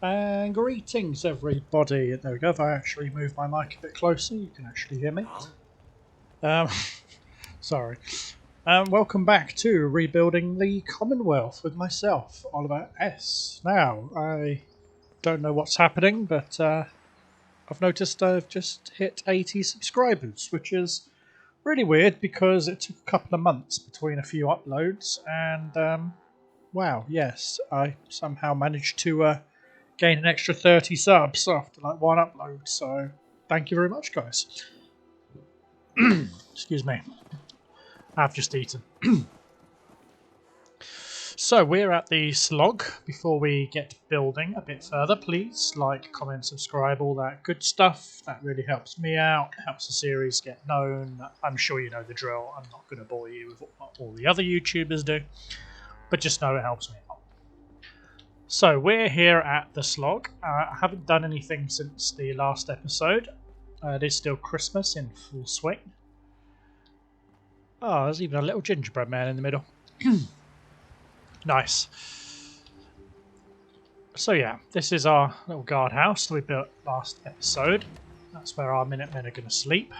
And greetings everybody. There we go. If I actually move my mic a bit closer, you can actually hear me. Sorry. Welcome back to Rebuilding the Commonwealth with myself, Oliver S. Now, I don't know what's happening, but I've noticed I've just hit 80 subscribers, which is really weird because it took a couple of months between a few uploads, and wow, yes, I somehow managed to gain an extra 30 subs after like one upload, so thank you very much, guys. Excuse me. I've just eaten. So we're at the Slog. Before we get building a bit further, please like, comment, subscribe, all that good stuff. That really helps me out, helps the series get known. I'm sure you know the drill. I'm not going to bore you with what all the other YouTubers do, but just know it helps me out. So we're here at the Slog. I haven't done anything since the last episode. It is still Christmas in full swing. Oh, there's even a little gingerbread man in the middle. Nice. So yeah, this is our little guardhouse that we built last episode. That's where our Minutemen are going to sleep.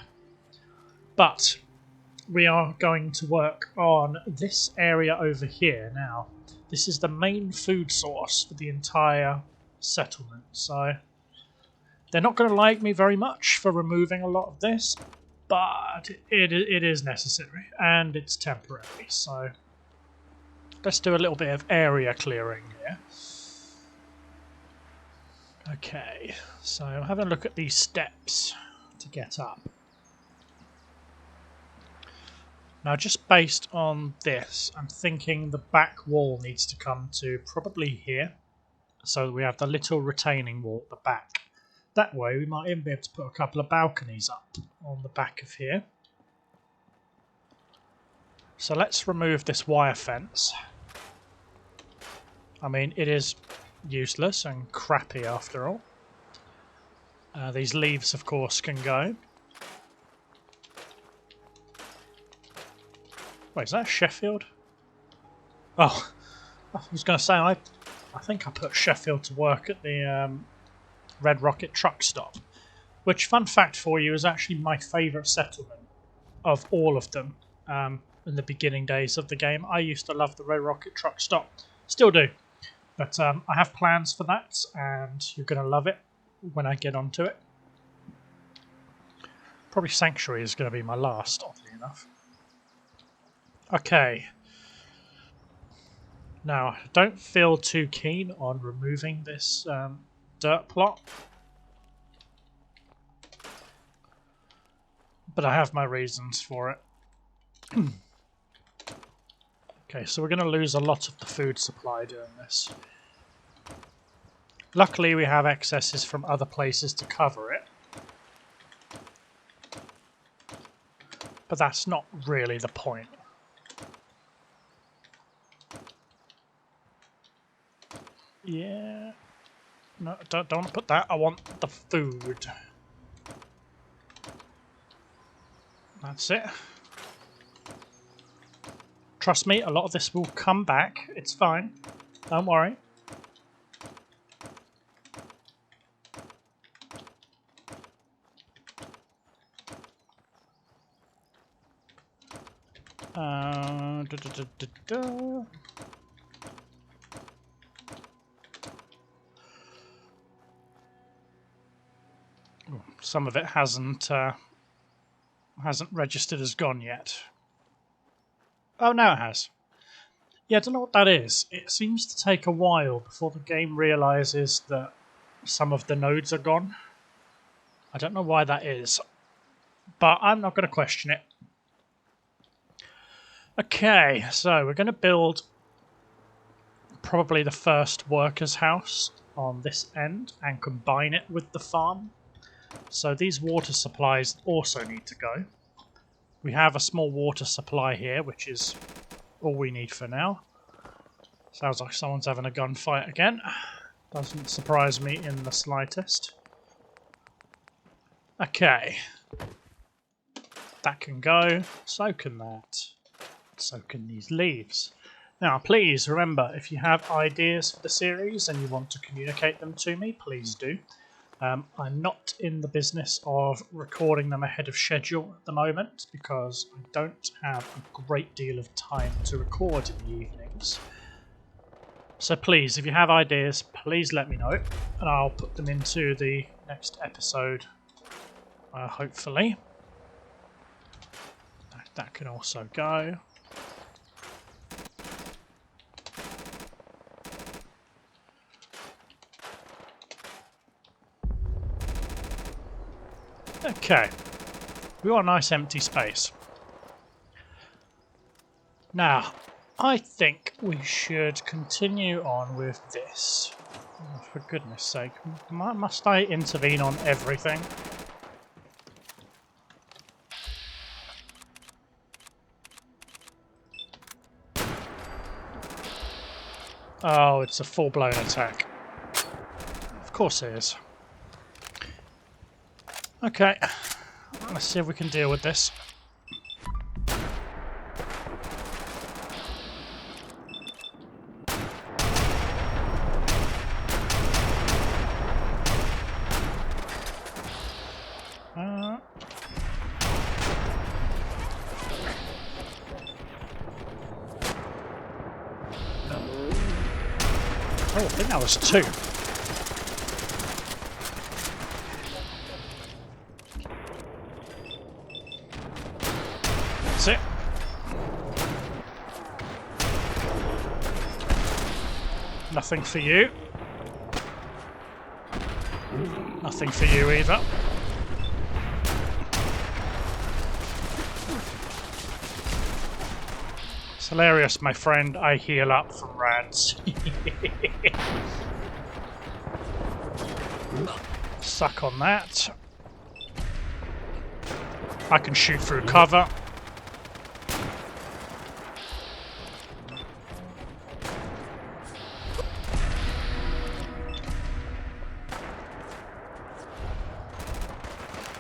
But we are going to work on this area over here now. This is the main food source for the entire settlement, so they're not going to like me very much for removing a lot of this, but it is necessary, and it's temporary, so let's do a little bit of area clearing here. Okay, so I'm having a look at these steps to get up. Now, just based on this, I'm thinking the back wall needs to come to probably here, so that we have the little retaining wall at the back. That way, we might even be able to put a couple of balconies up on the back of here. So let's remove this wire fence. I mean, it is useless and crappy after all. These leaves, of course, can go. Wait, is that Sheffield? Oh, I was going to say, I think I put Sheffield to work at the Red Rocket truck stop, which, fun fact for you, is actually my favourite settlement of all of them in the beginning days of the game. I used to love the Red Rocket truck stop. Still do. But I have plans for that, and you're going to love it when I get onto it. Probably Sanctuary is going to be my last, oddly enough. Okay. Now, I don't feel too keen on removing this dirt plot, but I have my reasons for it. Okay, so we're going to lose a lot of the food supply doing this. Luckily, we have excesses from other places to cover it, but that's not really the point. Yeah. No, don't want to put that. I want the food. That's it. Trust me, a lot of this will come back. It's fine. Don't worry. Some of it hasn't registered as gone yet. Oh, now it has. Yeah, I don't know what that is. It seems to take a while before the game realises that some of the nodes are gone. I don't know why that is, but I'm not going to question it. Okay, so we're going to build probably the first worker's house on this end and combine it with the farm. So these water supplies also need to go. We have a small water supply here, which is all we need for now. Sounds like someone's having a gunfight again. Doesn't surprise me in the slightest. Okay. That can go. So can that. So can these leaves. Now, please remember, if you have ideas for the series and you want to communicate them to me, please do. I'm not in the business of recording them ahead of schedule at the moment because I don't have a great deal of time to record in the evenings. So please, if you have ideas, please let me know and I'll put them into the next episode, hopefully. That can also go. Okay, we've got a nice empty space. Now, I think we should continue on with this. Oh, for goodness sake, must I intervene on everything? Oh, it's a full-blown attack. Of course it is. Okay, let's see if we can deal with this. Oh, I think that was two. That's it. Nothing for you. Nothing for you either. It's hilarious, my friend. I heal up from rats. Suck on that. I can shoot through cover.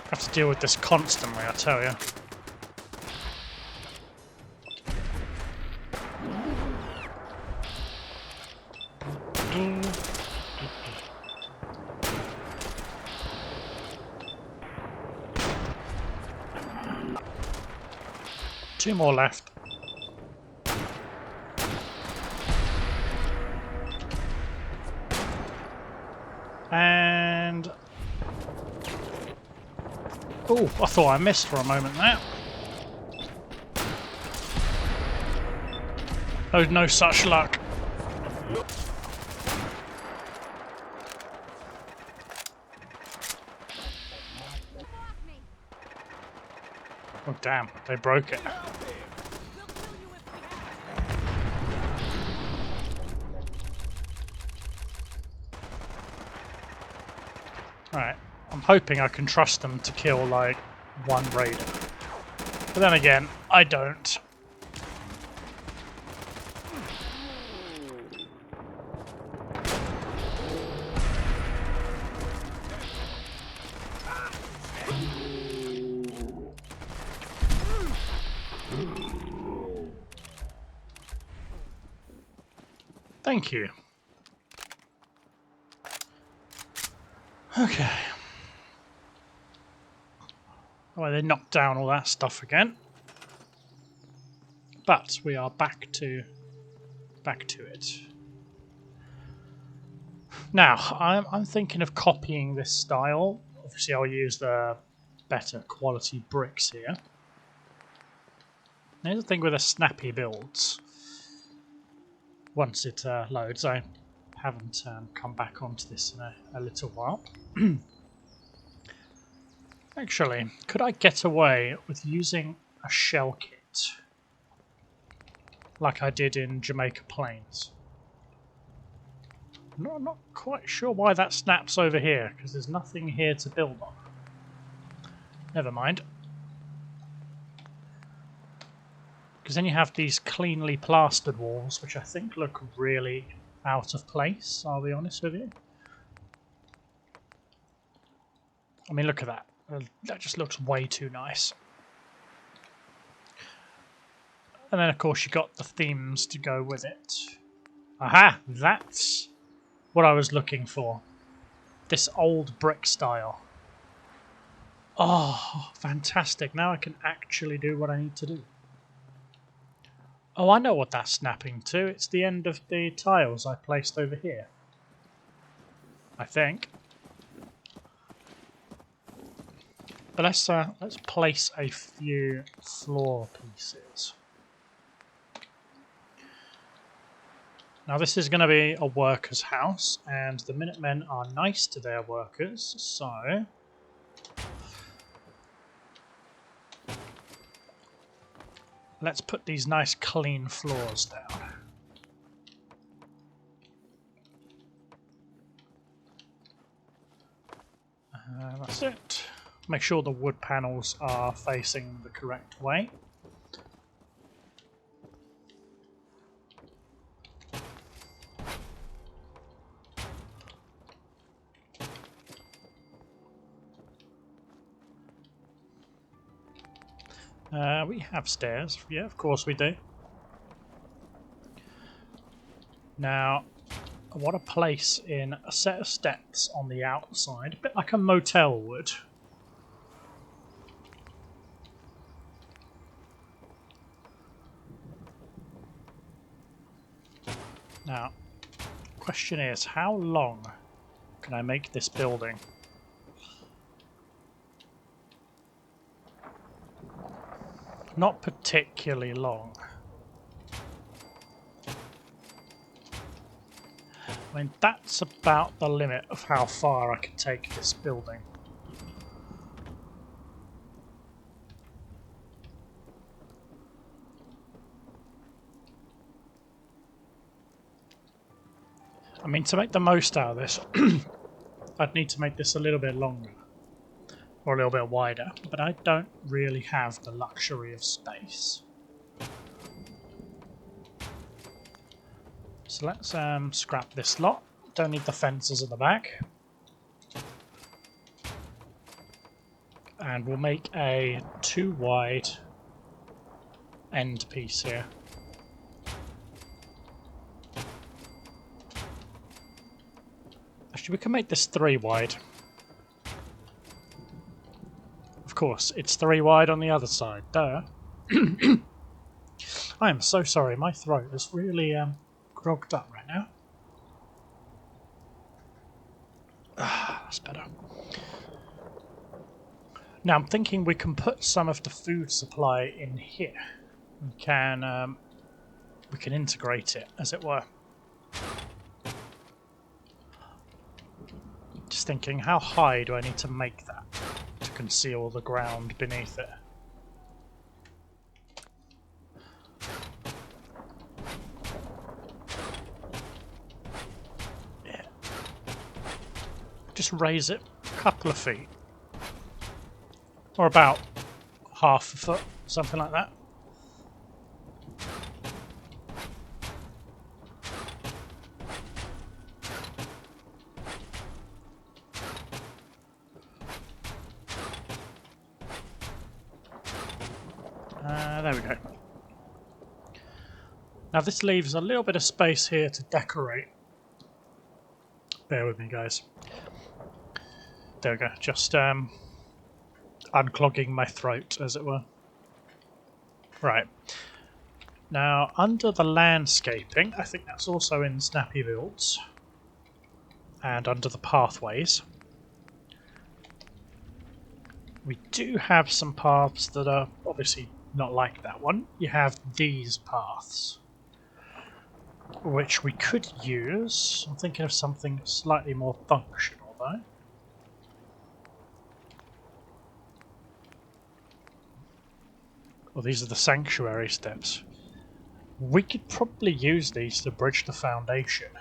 I have to deal with this constantly, I tell you. Two more left. And... oh, I thought I missed for a moment there. Oh, no such luck. Oh, damn, they broke it. Alright, I'm hoping I can trust them to kill, like, one raider. But then again, I don't. Thank you. Okay. Well, they knocked down all that stuff again. But we are back to it. Now, I'm thinking of copying this style. Obviously, I'll use the better quality bricks here. Here's the thing with the snappy builds. Once it loads, I haven't come back onto this in a little while. Actually, could I get away with using a shell kit like I did in Jamaica Plains? No, I'm not quite sure why that snaps over here, because there's nothing here to build on. Never mind. Because then you have these cleanly plastered walls, which I think look really out of place, I'll be honest with you. I mean, look at that. That just looks way too nice. And then of course you got the themes to go with it. Aha! That's what I was looking for. This old brick style. Oh, fantastic. Now I can actually do what I need to do. Oh, I know what that's snapping to. It's the end of the tiles I placed over here. I think. But let's place a few floor pieces. Now this is going to be a worker's house, and the Minutemen are nice to their workers, so let's put these nice clean floors down. That's it. Make sure the wood panels are facing the correct way. We have stairs. Yeah, of course we do. Now, I want to place in a set of steps on the outside, a bit like a motel would. Now, question is, how long can I make this building? Not particularly long. I mean, that's about the limit of how far I can take this building. I mean, to make the most out of this, I'd need to make this a little bit longer. Or a little bit wider, but I don't really have the luxury of space. So let's scrap this lot. Don't need the fences at the back. And we'll make a 2 wide end piece here. Actually, we can make this 3 wide. Of course, it's 3 wide on the other side. Duh. I am so sorry. My throat is really grogged up right now. That's better. Now I'm thinking we can put some of the food supply in here. We can integrate it, as it were. Just thinking, how high do I need to make that to conceal the ground beneath it? Yeah. Just raise it a couple of feet. Or about half a foot, something like that. There we go. Now this leaves a little bit of space here to decorate. Bear with me, guys. There we go. Just unclogging my throat, as it were. Right. Now, under the landscaping, I think that's also in Snappy Builds. And under the pathways. We do have some paths that are obviously not like that one. You have these paths, which we could use. I'm thinking of something slightly more functional, though. Well, these are the sanctuary steps. We could probably use these to bridge the foundation.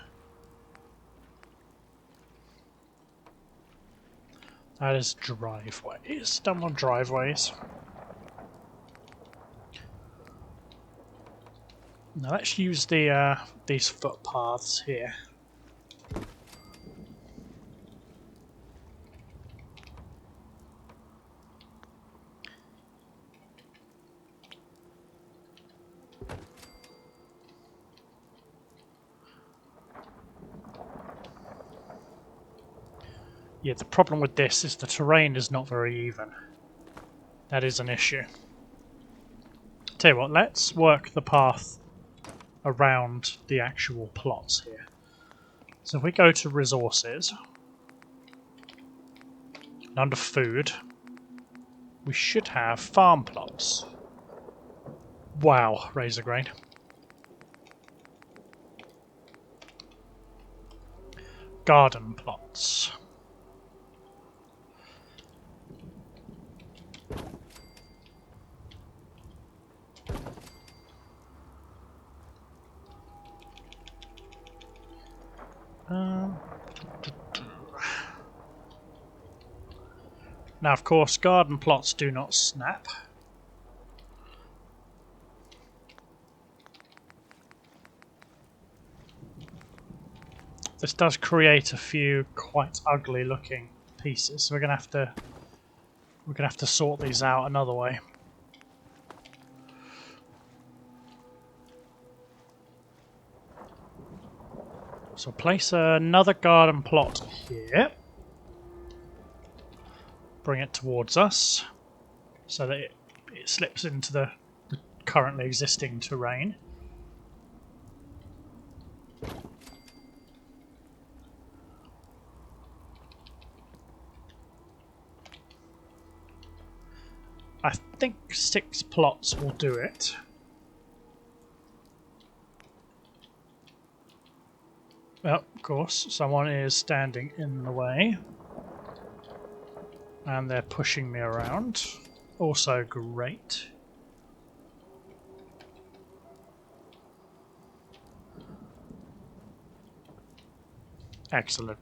That is driveways. Don't want driveways. Now let's use the these footpaths here. Yeah, the problem with this is the terrain is not very even. That is an issue. Tell you what, let's work the path around the actual plots here. So if we go to resources, and under food, we should have farm plots. Wow, razor grain. Garden plots. Now, of course, garden plots do not snap. This does create a few quite ugly looking pieces, so we're gonna have to sort these out another way. So place another garden plot here. Bring it towards us so that it slips into the currently existing terrain. I think 6 plots will do it. Well, of course, someone is standing in the way. And they're pushing me around. Also great. Excellent.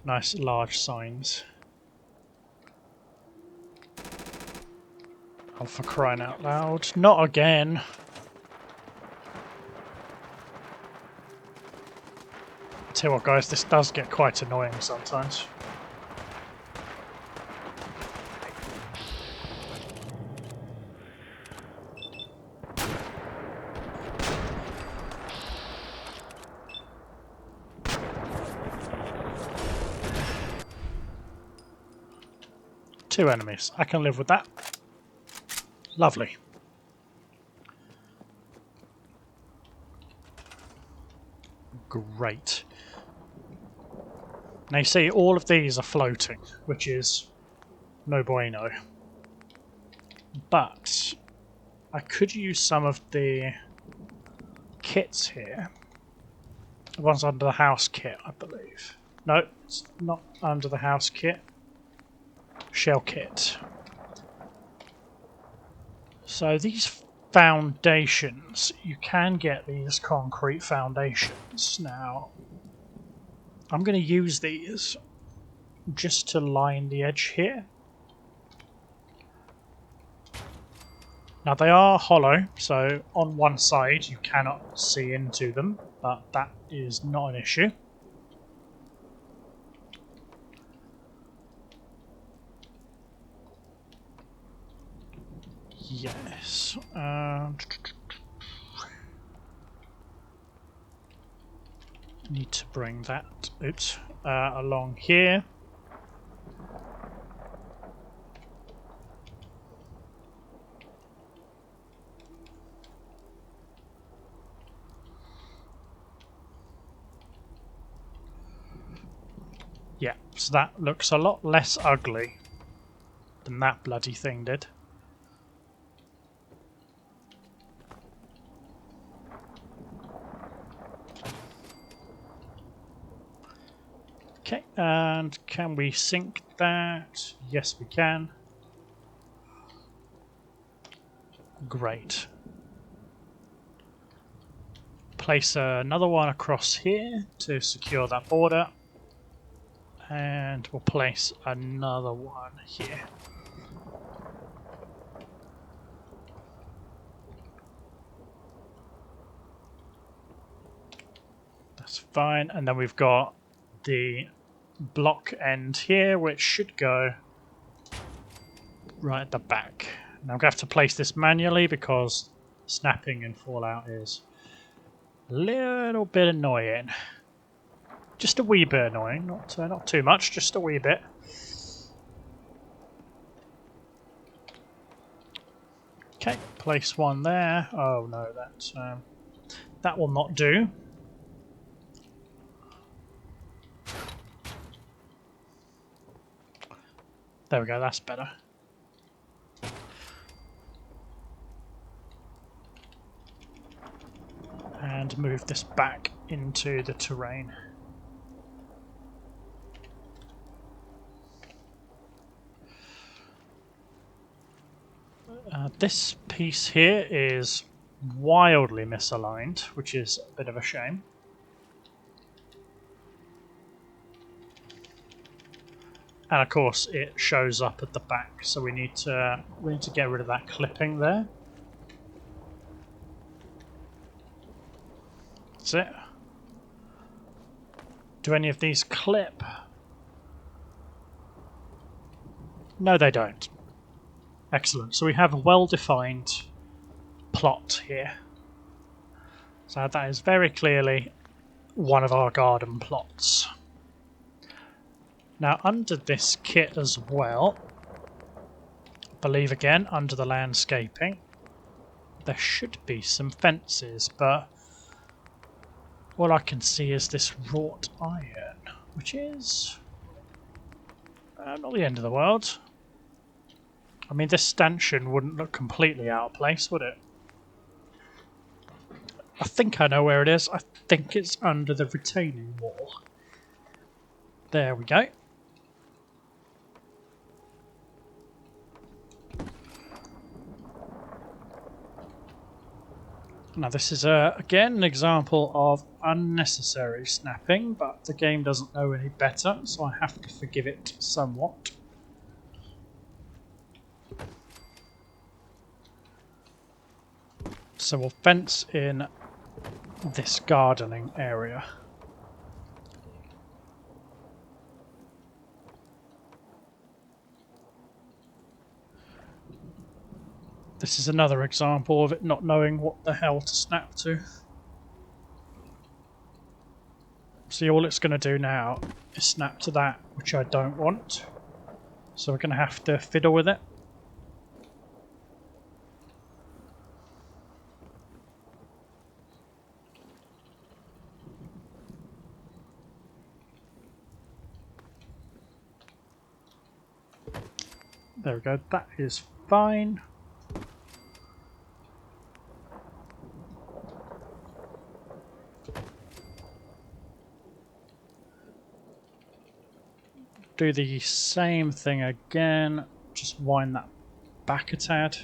Nice large signs. Oh, for crying out loud. Not again. Tell you what, guys, this does get quite annoying sometimes. Two enemies. I can live with that. Lovely. Great. Now you see all of these are floating, which is no bueno. But I could use some of the kits here. The one's under the house kit, I believe. No, it's not under the house kit. Shell kit. So these foundations, you can get these concrete foundations. Now, I'm going to use these just to line the edge here. Now they are hollow, so on one side you cannot see into them, but that is not an issue. Yes. Need to bring that along here. Yeah, so that looks a lot less ugly than that bloody thing did. Okay, and can we sync that? Yes, we can. Great. Place another one across here to secure that border. And we'll place another one here. That's fine. And then we've got the block end here, which should go right at the back. And I'm going to have to place this manually because snapping in Fallout is a little bit annoying. Just a wee bit annoying, not too much, just a wee bit. Okay, place one there. Oh no, that will not do. There we go, that's better. And move this back into the terrain. This piece here is wildly misaligned, which is a bit of a shame. And of course it shows up at the back, so we need to get rid of that clipping there. That's it. Do any of these clip? No, they don't. Excellent. So we have a well-defined plot here. So that is very clearly one of our garden plots. Now under this kit as well, I believe again under the landscaping, there should be some fences, but all I can see is this wrought iron, which is not the end of the world. I mean, this stanchion wouldn't look completely out of place, would it? I think I know where it is. I think it's under the retaining wall. There we go. Now this is again an example of unnecessary snapping, but the game doesn't know any better, so I have to forgive it somewhat. So we'll fence in this gardening area. This is another example of it not knowing what the hell to snap to. See, all it's going to do now is snap to that, which I don't want. So we're going to have to fiddle with it. There we go, that is fine. Do the same thing again, just wind that back a tad.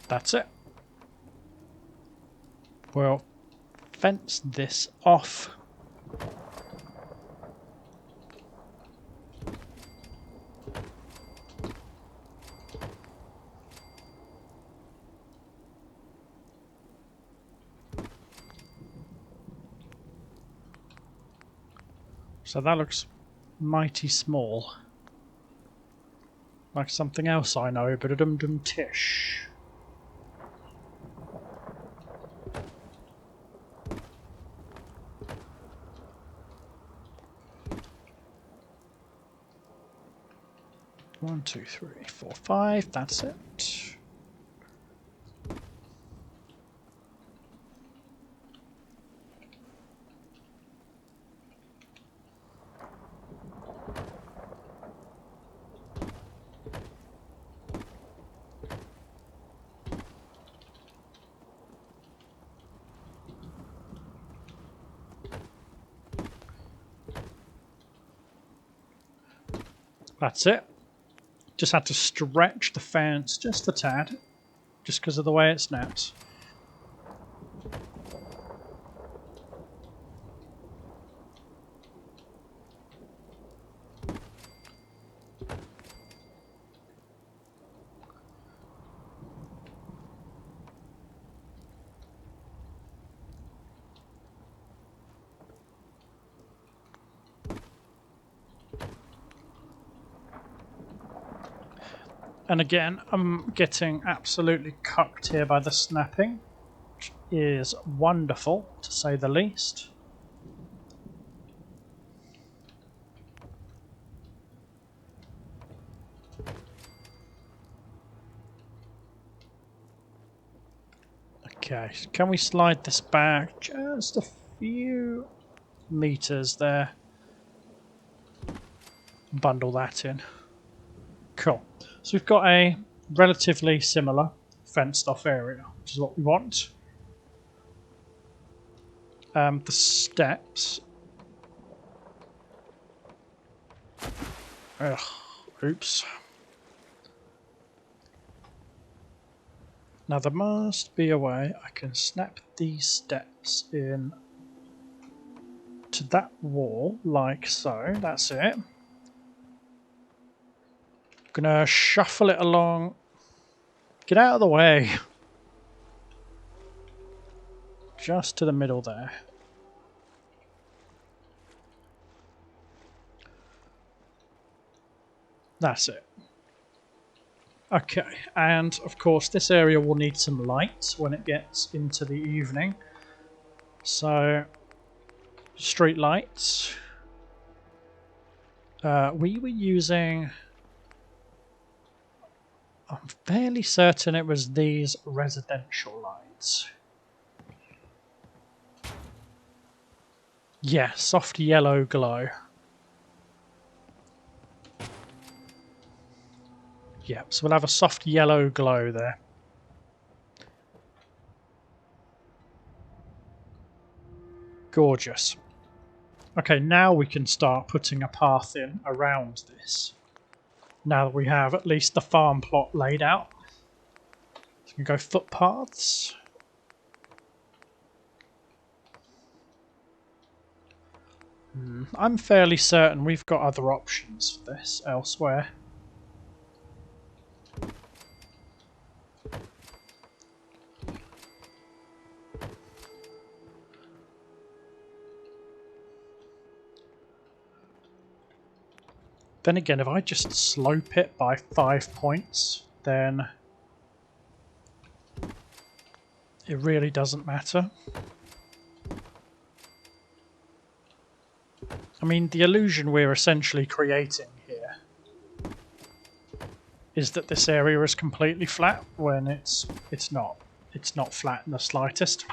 That's it. We'll fence this off. So that looks mighty small. Like something else I know, but a dum-dum tish. One, two, three, four, five, that's it. That's it. Just had to stretch the fence just a tad, just because of the way it snaps. And again, I'm getting absolutely cucked here by the snapping, which is wonderful, to say the least. Okay, can we slide this back just a few meters there? Bundle that in. Cool. So we've got a relatively similar fenced off area, which is what we want. The steps. Ugh, oops. Now there must be a way I can snap these steps in to that wall, like so. That's it. Gonna shuffle it along. Get out of the way. Just to the middle there. That's it. Okay, and of course this area will need some light when it gets into the evening. So, street lights. We were using... I'm fairly certain it was these residential lights. Yeah, soft yellow glow. Yeah, so we'll have a soft yellow glow there. Gorgeous. Okay, now we can start putting a path in around this. Now that we have at least the farm plot laid out. So we can go footpaths. I'm fairly certain we've got other options for this elsewhere. Then again, if I just slope it by 5 points, then it really doesn't matter. I mean, the illusion we're essentially creating here is that this area is completely flat when it's not. It's not flat in the slightest.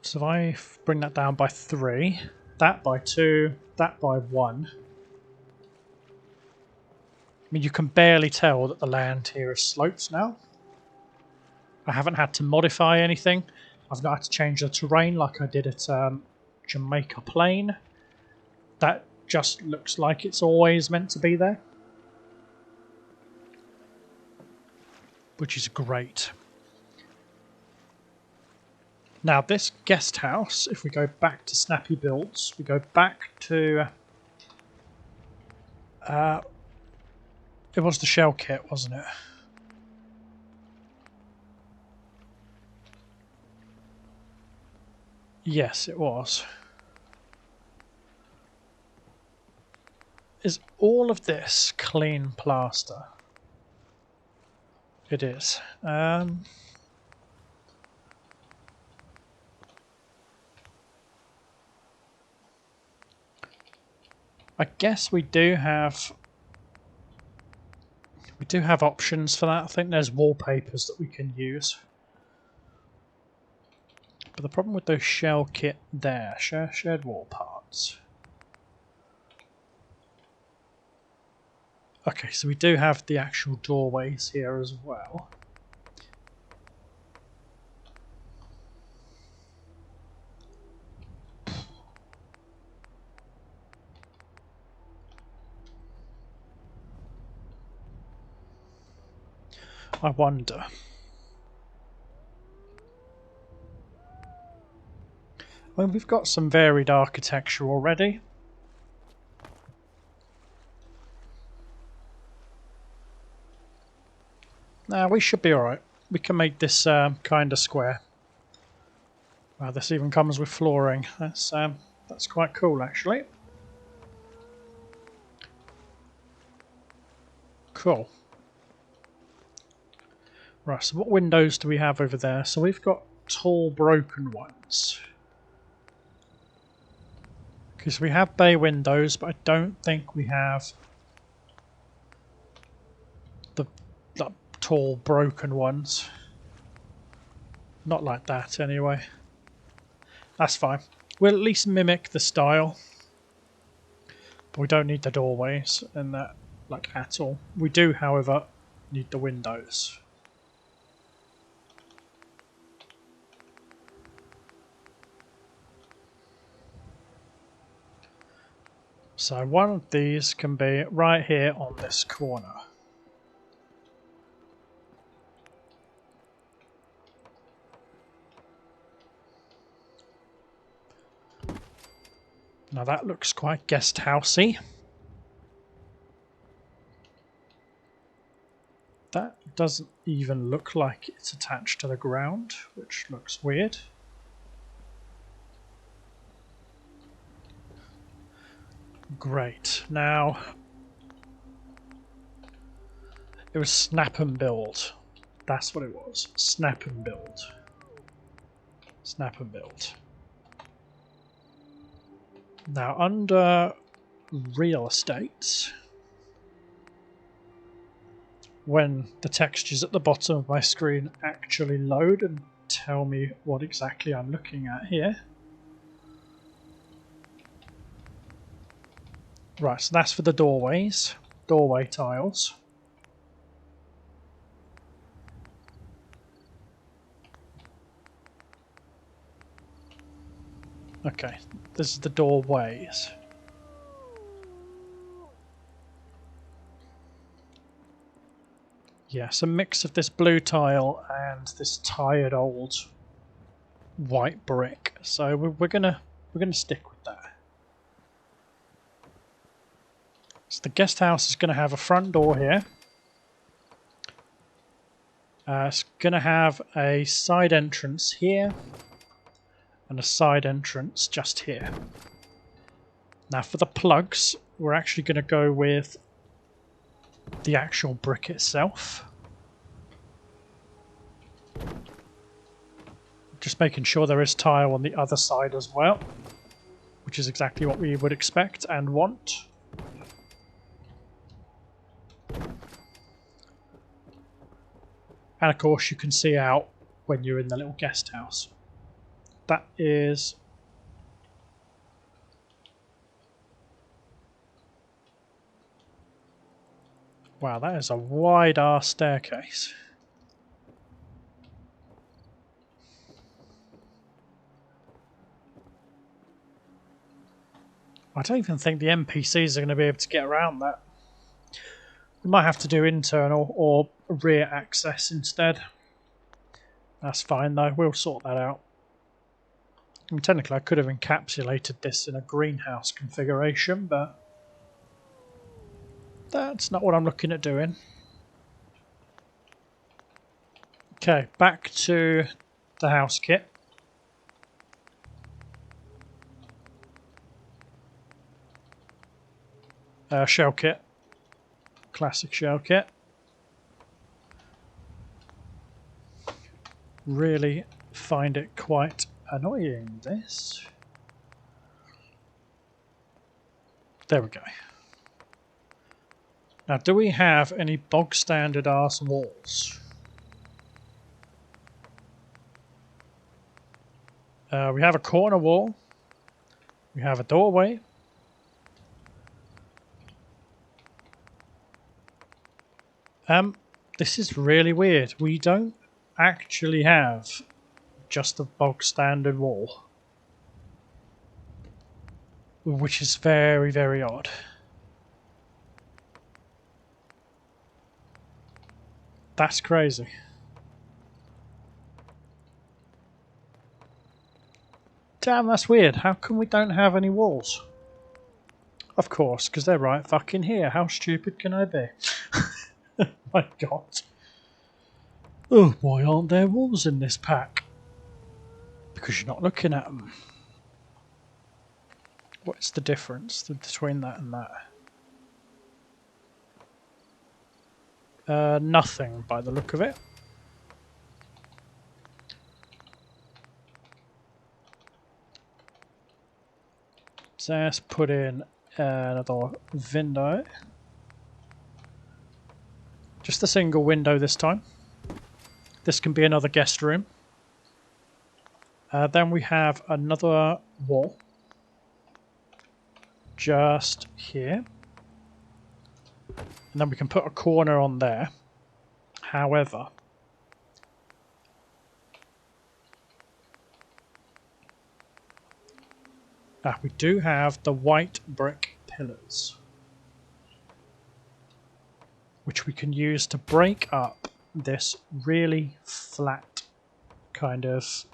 So if I bring that down by 3, that by 2, that by 1. I mean, you can barely tell that the land here is sloped now. I haven't had to modify anything. I've not had to change the terrain like I did at Jamaica Plain. That just looks like it's always meant to be there. Which is great. Now this guest house, if we go back to Snappy Builds, we go back to... it was the shell kit, wasn't it? Yes, it was. Is all of this clean plaster? It is. I guess we do have options for that. I think there's wallpapers that we can use. But the problem with those shell kit there, shared wall parts. Okay, so we do have the actual doorways here as well. I wonder. Well, we've got some varied architecture already. Now we should be alright. We can make this kind of square. Wow, this even comes with flooring. That's quite cool, actually. Cool. Right, so what windows do we have over there? So we've got tall broken ones. Because we have bay windows, but I don't think we have the tall broken ones. Not like that anyway. That's fine. We'll at least mimic the style. But we don't need the doorways in that like at all. We do, however, need the windows. So one of these can be right here on this corner. Now that looks quite guest housey. That doesn't even look like it's attached to the ground, which looks weird. Great. Now, it was snap and build. That's what it was. Snap and build. Snap and build. Now, under real estate, when the textures at the bottom of my screen actually load and tell me what exactly I'm looking at here. Right, so that's for the doorways, doorway tiles. Okay, this is the doorways. Yes, a mix of this blue tile and this tired old white brick. So we're gonna stick with that. So the guest house is going to have a front door here. It's going to have a side entrance here and a side entrance just here. Now for the plugs, we're actually going to go with the actual brick itself. Just making sure there is tile on the other side as well, which is exactly what we would expect and want. And of course you can see out when you're in the little guest house. That is... Wow, that is a wide ass staircase. I don't even think the NPCs are going to be able to get around that. We might have to do internal or rear access instead. That's fine though, we'll sort that out. I mean, technically I could have encapsulated this in a greenhouse configuration, but that's not what I'm looking at doing. Okay, back to the house kit. Shell kit. Classic shell kit. Really find it quite annoying, this. There we go. Now, do we have any bog standard arse walls? We have a corner wall. We have a doorway. This is really weird. We don't actually have just a bog standard wall, which is very, very odd. That's crazy. Damn, that's weird. How come we don't have any walls? Of course, because they're right fucking here. How stupid can I be? My god. Oh, why aren't there walls in this pack? Because you're not looking at them. What's the difference between that and that? Nothing by the look of it. So let's put in another window. Just a single window this time. This can be another guest room. Then we have another wall. Just here. And then we can put a corner on there. However, we do have the white brick pillars, which we can use to break up this really flat kind of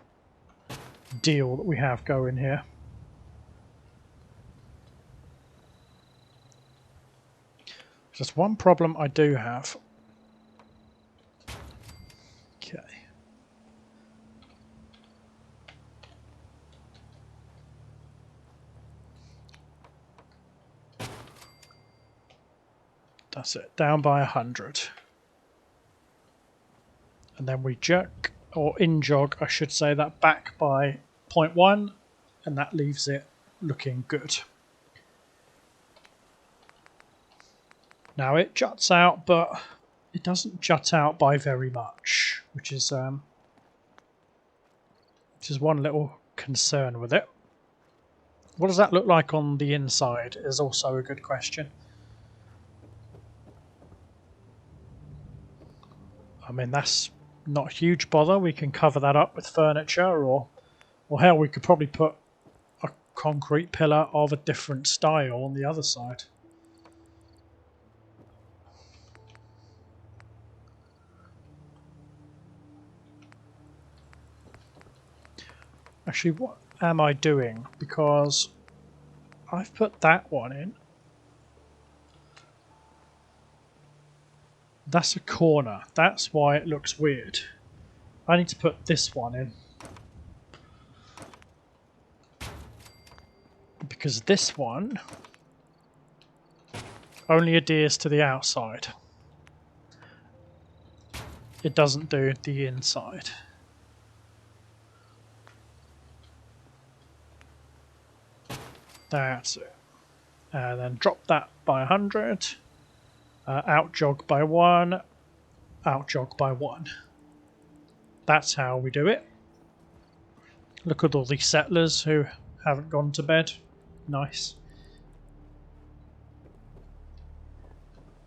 deal that we have going here. Just one problem I do have. Okay. That's it, down by 100. And then we jerk, or in-jog, I should say, that back by 0.1, and that leaves it looking good. Now it juts out, but it doesn't jut out by very much, which is one little concern with it. What does that look like on the inside is also a good question. I mean, that's not a huge bother. We can cover that up with furniture, or hell, we could probably put a concrete pillar of a different style on the other side. Actually, what am I doing? Because I've put that one in. That's a corner. That's why it looks weird. I need to put this one in. Because this one only adheres to the outside. It doesn't do the inside. That's it. And then drop that by 100. Out jog by 1. Out jog by 1. That's how we do it. Look at all these settlers who haven't gone to bed. Nice.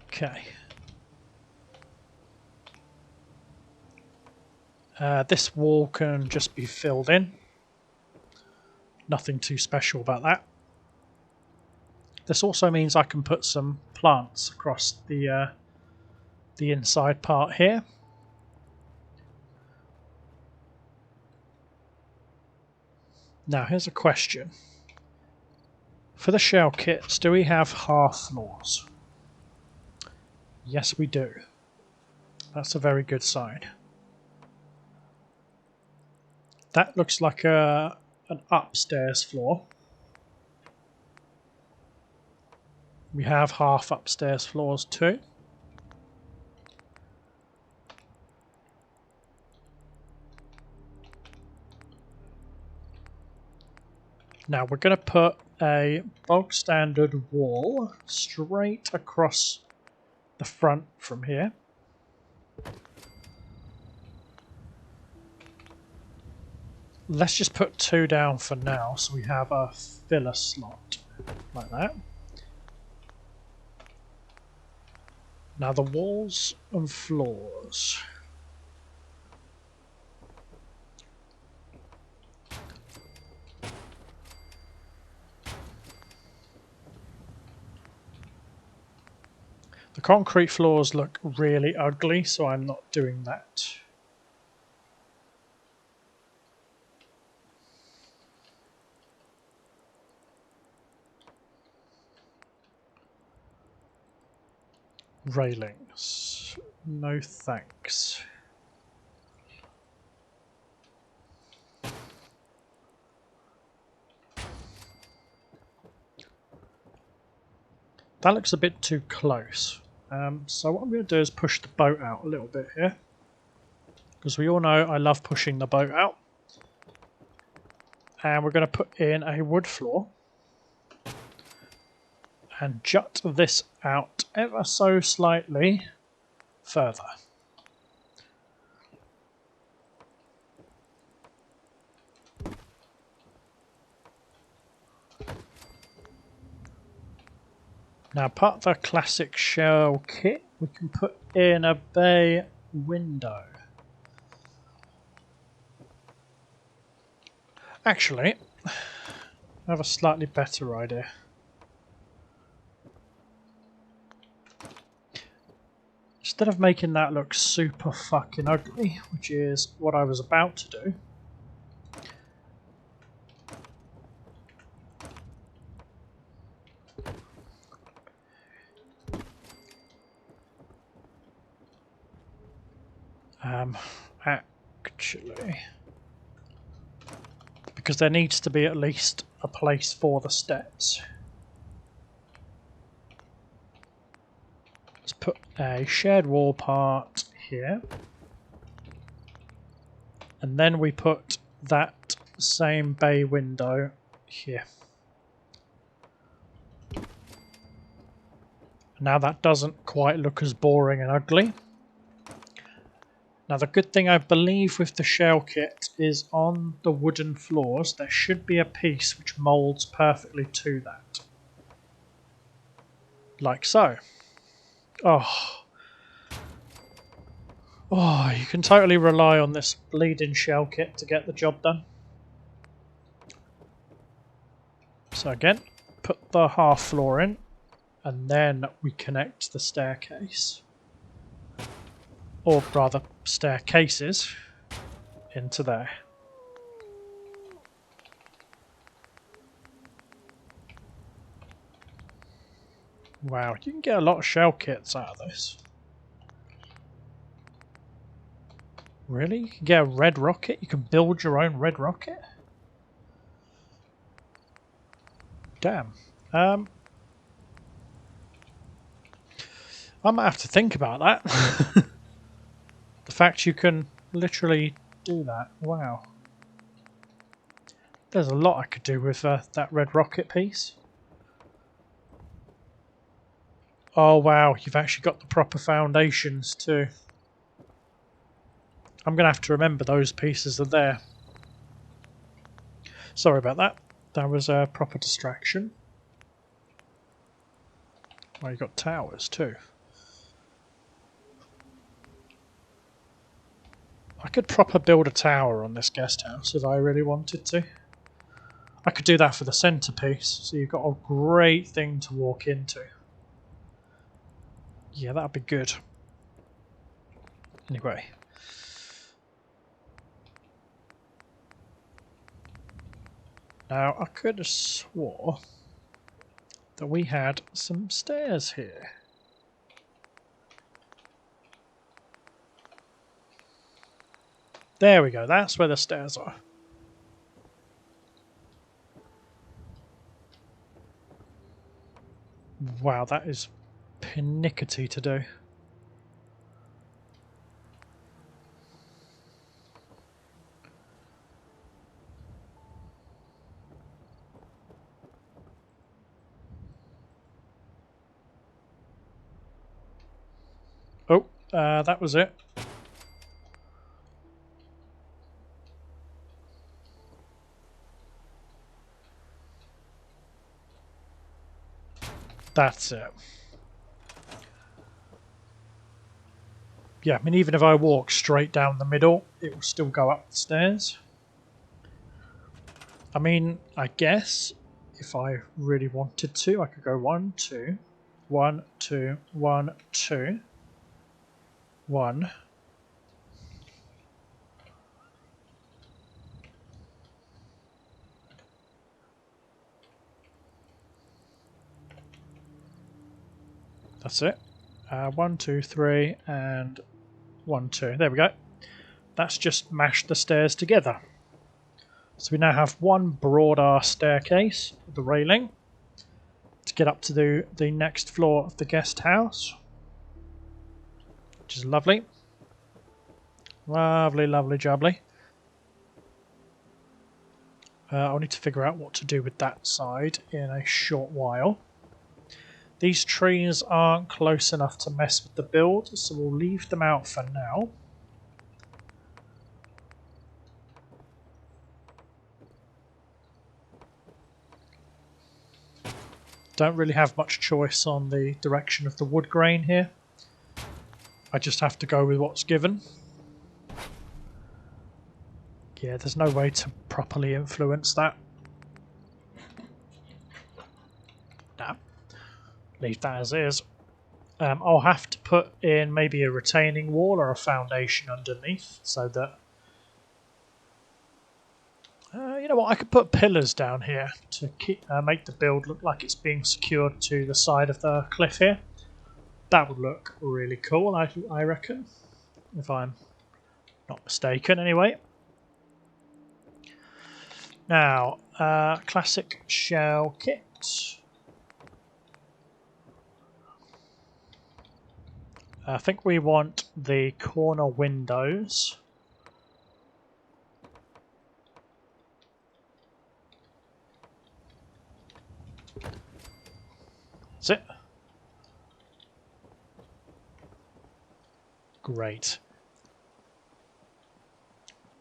Okay. This wall can just be filled in. Nothing too special about that. This also means I can put some plants across the inside part here. Now here's a question. For the shell kits, do we have half floors? Yes, we do. That's a very good sign. That looks like an upstairs floor. We have half upstairs floors too. Now we're going to put a bog standard wall straight across the front from here. Let's just put 2 down for now so we have a filler slot like that. Now the walls and floors. The concrete floors look really ugly, so I'm not doing that. Railings. No thanks. That looks a bit too close. So what I'm going to do is push the boat out a little bit here, because we all know I love pushing the boat out. And we're going to put in a wood floor and jut this out ever so slightly further. Now, part of the classic shell kit, we can put in a bay window. Actually, I have a slightly better idea. Instead of making that look super fucking ugly, which is what I was about to do, actually, because there needs to be at least a place for the steps. Let's put a shared wall part here, and then we put that same bay window here. Now that doesn't quite look as boring and ugly. Now the good thing I believe with the shell kit is on the wooden floors there should be a piece which moulds perfectly to that. Like so. Oh, you can totally rely on this bleeding shell kit to get the job done. So again, put the half floor in and then we connect the staircase. Or rather, staircases into there. Wow, you can get a lot of shell kits out of this. Really? You can get a red rocket? You can build your own red rocket? Damn. I might have to think about that. The fact you can literally do that. Wow. There's a lot I could do with that red rocket piece. Oh wow, you've actually got the proper foundations too. I'm going to have to remember those pieces are there. Sorry about that. That was a proper distraction. Oh, you got towers too. I could proper build a tower on this guest house if I really wanted to. I could do that for the centerpiece, so you've got a great thing to walk into. Yeah, that'd be good. Anyway. Now, I could have swore that we had some stairs here. There we go, that's where the stairs are. Wow, that is pernickety to do. Oh, that was it. That's it. Yeah, I mean, even if I walk straight down the middle, it will still go up the stairs. I mean, I guess if I really wanted to, I could go 1, 2, 1, 2, 1, 2, 1. That's it. 1, 2, 3, and 1, 2. There we go. That's just mashed the stairs together. So we now have one broader staircase with the railing to get up to the next floor of the guest house. which is lovely. Lovely, lovely, jubbly. I'll need to figure out what to do with that side in a short while. These trees aren't close enough to mess with the build, so we'll leave them out for now. Don't really have much choice on the direction of the wood grain here. I just have to go with what's given. Yeah, there's no way to properly influence that. Nah, leave that as is. I'll have to put in maybe a retaining wall or a foundation underneath so that... you know what, I could put pillars down here to make the build look like it's being secured to the side of the cliff here. That would look really cool, I reckon, if I'm not mistaken anyway. Now, classic shell kit. I think we want the corner windows. That's it. Great.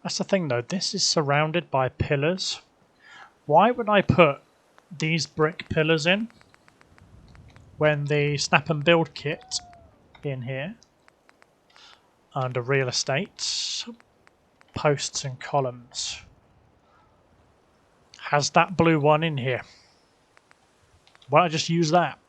That's the thing though, this is surrounded by pillars. Why would I put these brick pillars in when the snap and build kit in here under real estate, posts and columns has that blue one in here? Why don't I just use that?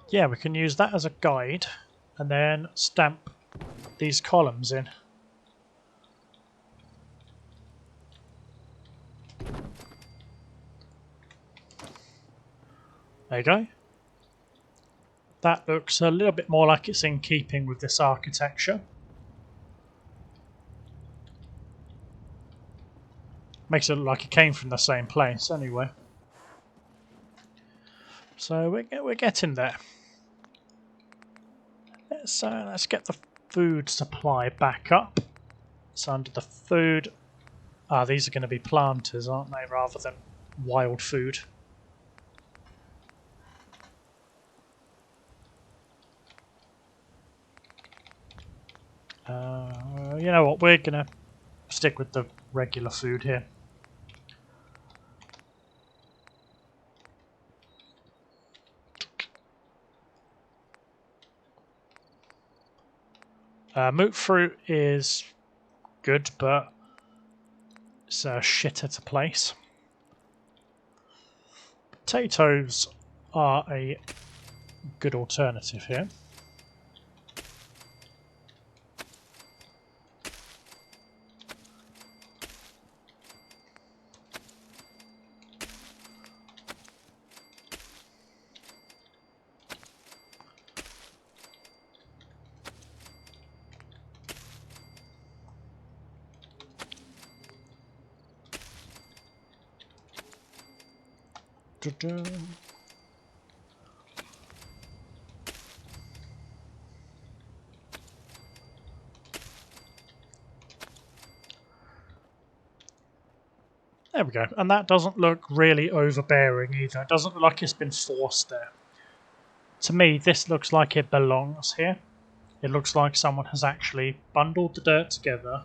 Yeah, we can use that as a guide and then stamp these columns in. There you go. That looks a little bit more like it's in keeping with this architecture. Makes it look like it came from the same place anyway. So we're getting there. Let's get the food supply back up. So under the food... these are going to be planters, aren't they, rather than wild food. You know what, we're going to stick with the regular food here. Moot fruit is good, but it's a shitter to place. Potatoes are a good alternative here. There we go, and that doesn't look really overbearing either. It doesn't look like it's been forced there. To me, this looks like it belongs here. It looks like someone has actually bundled the dirt together,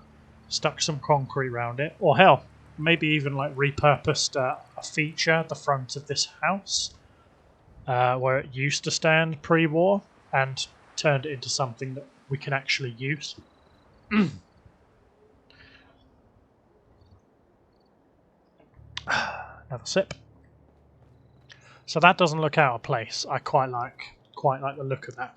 stuck some concrete around it, or hell, maybe even like repurposed a feature at the front of this house where it used to stand pre-war and turned it into something that we can actually use. Another sip. So that doesn't look out of place. I quite like the look of that.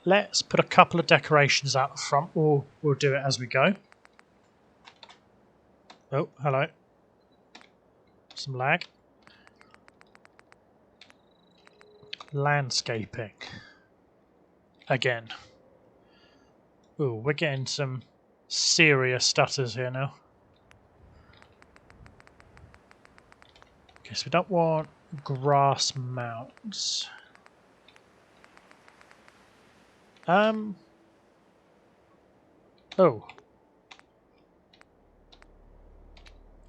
Let's put a couple of decorations out the front. We'll do it as we go. Oh, hello. Some lag. Landscaping. Again. Ooh, we're getting some serious stutters here now. Okay, so we don't want grass mounts. Oh.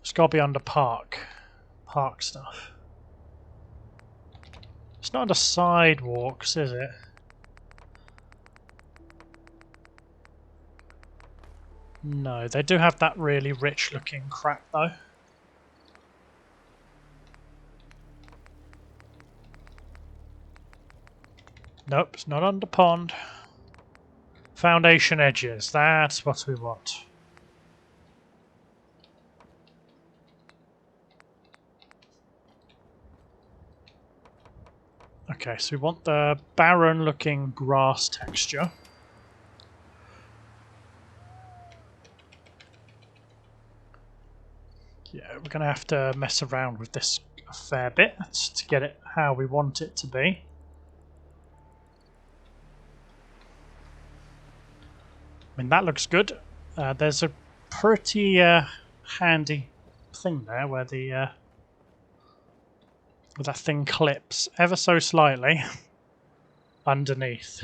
It's got to be under park stuff. It's not under sidewalks, is it? No, they do have that really rich looking crap though. Nope, it's not under pond. Foundation edges, that's what we want. Okay, so we want the barren looking grass texture. Yeah, we're going to have to mess around with this a fair bit to get it how we want it to be. I mean, that looks good. There's a pretty handy thing there where the that thing clips ever so slightly underneath.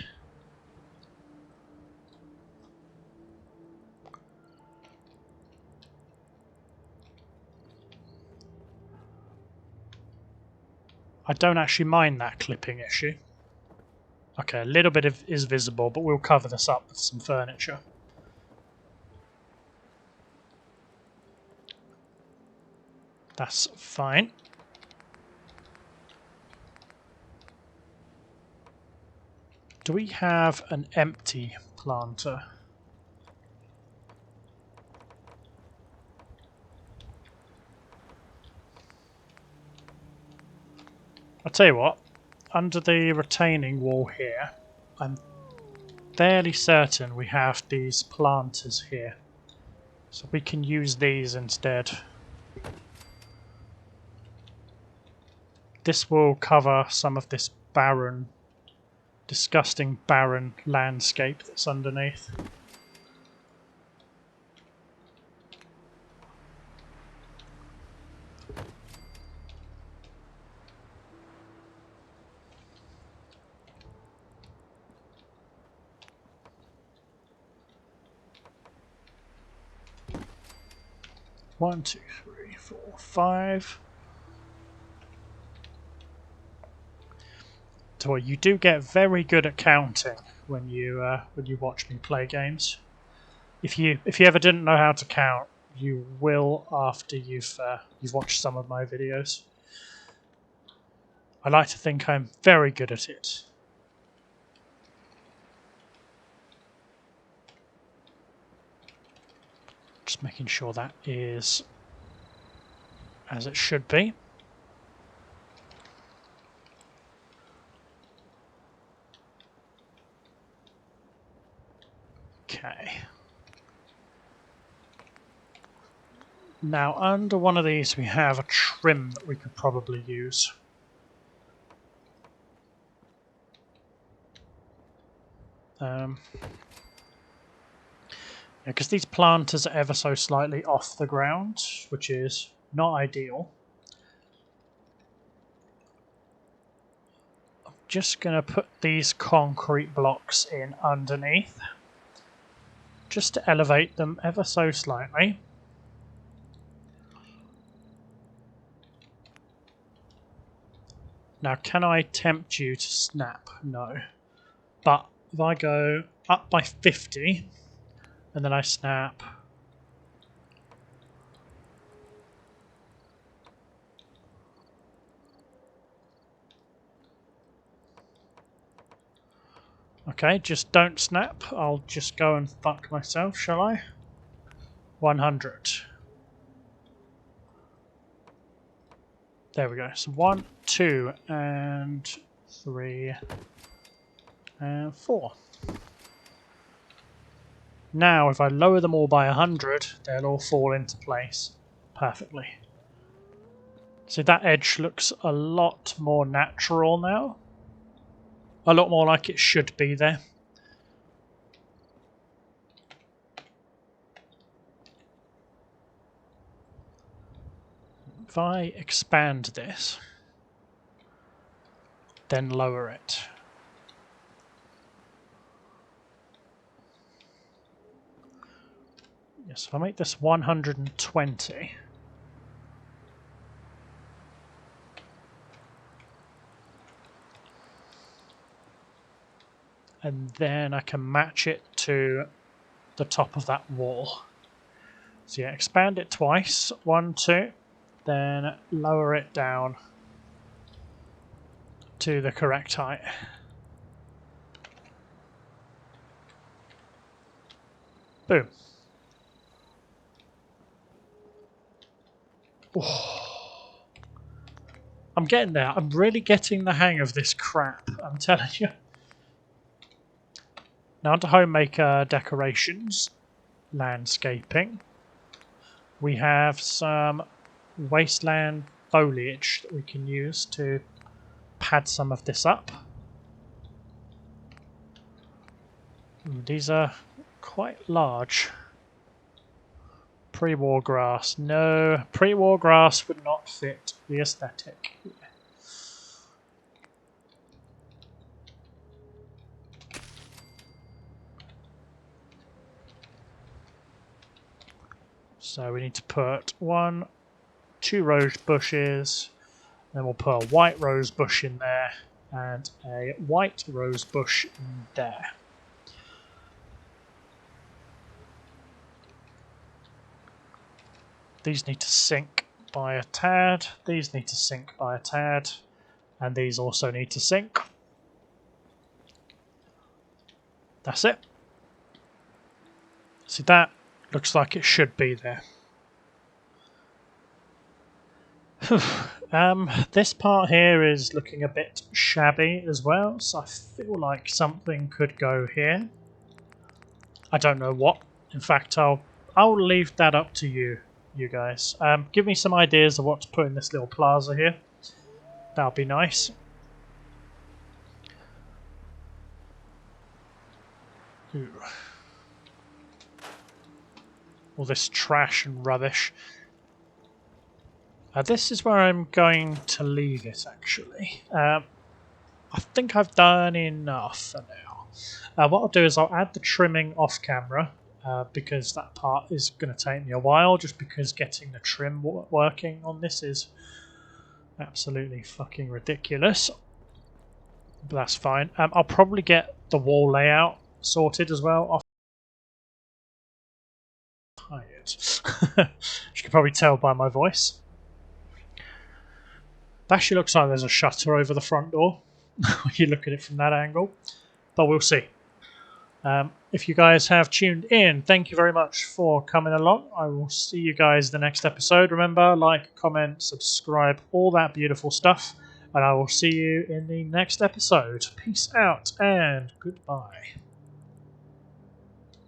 I don't actually mind that clipping issue. Okay, a little bit is visible, but we'll cover this up with some furniture. That's fine. Do we have an empty planter? I'll tell you what, under the retaining wall here, I'm fairly certain we have these planters here. So we can use these instead. This will cover some of this barren, disgusting barren landscape that's underneath. One, two, three, four, five. So you do get very good at counting when you watch me play games. If you ever didn't know how to count, you will after you've watched some of my videos. I like to think I'm very good at it. Just making sure that is as it should be. Okay. Now under one of these we have a trim that we could probably use. Because these planters are ever so slightly off the ground, which is not ideal. I'm just going to put these concrete blocks in underneath, just to elevate them ever so slightly. Now, can I tempt you to snap? No. But if I go up by 50, and then I snap. Okay, just don't snap. I'll just go and fuck myself, shall I? 100. There we go. So 1, 2, and 3, and 4. Now, if I lower them all by 100, they'll all fall into place perfectly. See, that edge looks a lot more natural now. A lot more like it should be there. if I expand this, then lower it. Yes, if I make this 120. And then I can match it to the top of that wall. So yeah, expand it twice, 1, 2, then lower it down to the correct height. Boom. Oh. I'm getting there. I'm really getting the hang of this crap, I'm telling you. Now onto homemaker decorations, landscaping. We have some wasteland foliage that we can use to pad some of this up. These are quite large. Pre-war grass. No, pre-war grass would not fit the aesthetic. So we need to put 1, 2 rose bushes, then we'll put a white rose bush in there and a white rose bush in there. These need to sync by a tad, these need to sync by a tad, and these also need to sync. That's it. See, that looks like it should be there. This part here is looking a bit shabby as well, so I feel like something could go here. I don't know what. In fact, I'll leave that up to you guys. Give me some ideas of what to put in this little plaza here. That'll be nice. Ooh. All this trash and rubbish. This is where I'm going to leave it, actually. I think I've done enough for now. What I'll do is I'll add the trimming off camera, because that part is going to take me a while, just because getting the trim working on this is absolutely fucking ridiculous. But that's fine. I'll probably get the wall layout sorted as well. I'm tired. You can probably tell by my voice. It actually looks like there's a shutter over the front door when you look at it from that angle, but we'll see. If you guys have tuned in, thank you very much for coming along. I will see you guys the next episode. Remember, like, comment, subscribe, all that beautiful stuff, and I will see you in the next episode. Peace out and goodbye.